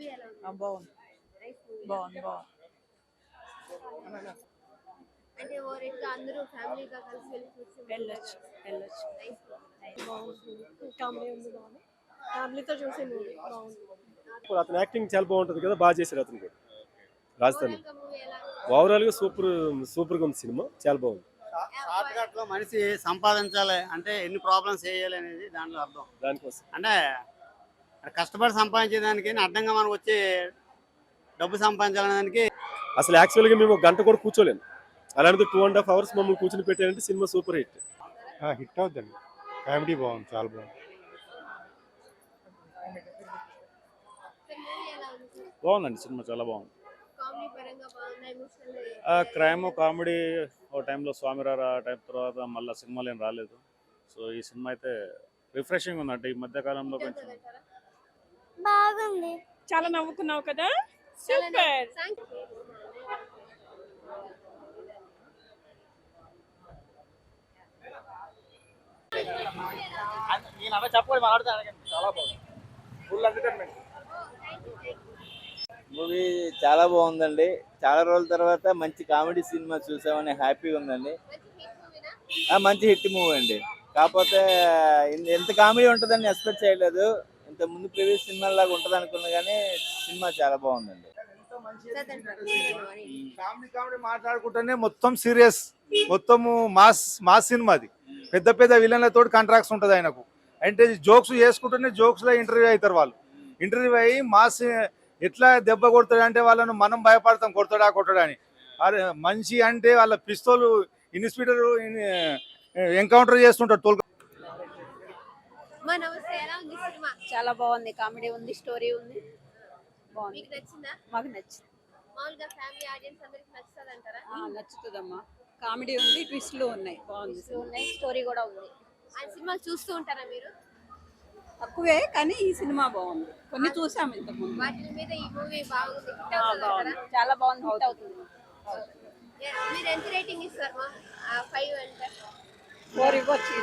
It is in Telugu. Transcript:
మూవీ ఎలా ఉంది? బాగుంది నైస్ మూవీ. బాగుంది బాగుంది అంటే ఓవరాల్గా అందరూ ఫ్యామిలీగా కలిసి వెళ్ళి చూసి వెళ్ళొచ్చు వెళ్ళొచ్చు నైస్ బాగుంది కామెడీ ఉంది బాగుంది ఫ్యామిలీతో చూసే మూవీ బాగుంది అతని యాక్టింగ్ చాలా బాగుంటుంది కదా, బాగా చేశారు అతను కూడా. రాజధాని ఓవరాల్గా మూవీ ఎలా ఓవరాల్ గా సూపర్ గా ఉంది సినిమా, చాలా బాగుంది. షార్ట్ కట్ లో మనిషి సంపాదించాలి అంటే ఎన్ని ప్రాబ్లమ్స్ చేయాలి అనేది దాంట్లో అర్థం. దానికోసం అంటే కష్టపడి సంపాదించేదానికి అడ్డంగా మనకు వచ్చి డబ్బు సంపాదించాలనే దానికి అసలు యాక్చువల్ గా మేము ఒక గంట కూడా కూర్చోలేము, అలాంటిది 2.5 hours మమ్మల్ని కూర్చొని పెట్టారంటే సినిమా సూపర్ హిట్. హిట్ అవుతుంది. కామెడీ బాగుంది, చాలా బాగుంది. మూవీ ఎలా ఉంది? బాగుందండి సినిమా, చాలా బాగుంది. కామెడీ పరంగా బాగుందా? ఎమోషనల్ క్రైమ్ కామెడీ ఒక టైంలో స్వామిరారా టైం తర్వాత మళ్ళీ సినిమాలు ఏం రాలేదు. సో ఈ సినిమా అయితే రిఫ్రెషింగ్ ఉందంటే ఈ మధ్య కాలంలో కొంచెం బాగుంది చాలా నవ్వుకున్నావు కదా సూపర్ మూవీ చాలా బాగుందండి. చాలా రోజుల తర్వాత మంచి కామెడీ సినిమా చూసామని హ్యాపీగా ఉందండి. మంచి హిట్ మూవీ అండి. కాకపోతే ఎంత కామెడీ ఉంటుందని ఎక్స్పెక్ట్ చేయలేదు. ఇంత ముందు ప్రీవియస్ సినిమా లాగా ఉంటుంది అనుకున్నా కానీ సినిమా చాలా బాగుందండి. కామెడీ మాట్లాడుకుంటేనే మొత్తం సీరియస్, మొత్తము మాస్ సినిమా. అది పెద్ద పెద్ద విలన్లతో కాంట్రాక్ట్స్ ఉంటుంది ఆయనకు. అంటే జోక్స్ చేసుకుంటూనే జోక్స్లో ఇంటర్వ్యూ అవుతారు వాళ్ళు. ఇంటర్వ్యూ అయ్యి మాస్ ఎట్లా దెబ్బ కొడతాడు అంటే వాళ్ళను మనం భయపడతాం, కొడతాడా అని. అరే మనిషి అంటే వాళ్ళ పిస్తోలు ఇన్స్పెక్టర్ ఎన్కౌంటర్ చేస్తుంటాడు తోలు. చాలా బాగుంది, కామెడీ ఉంది, స్టోరీ ఉంది, బాగుంది. మీకు నచ్చిందా? మాకు నచ్చింది. మామూలుగా ఫ్యామిలీ ఆడియన్స్ అందరికి నచ్చుతుంది అంటారా? నచ్చుతుందమ్మా. కామెడీ ఉంది, ట్విస్ట్లు ఉన్నాయి, బాగుంది. ఉన్నాయి, స్టోరీ కూడా ఉంది. ఆ సినిమాలు చూస్తూ ఉంటారా మీరు? తక్కువే కానీ ఈ సినిమా బాగుంది. కొన్ని చూసాము ఇంతకుముందు. వాటి మీద ఈ మూవీ బాగుంది, హిట్ అవుతుంది అంటారా? చాలా బాగుంది, హిట్ అవుతుంది. మీరు ఎంత రేటింగ్ ఇస్తారు మా 5 అంటే? 4 ఇవ్వచ్చు.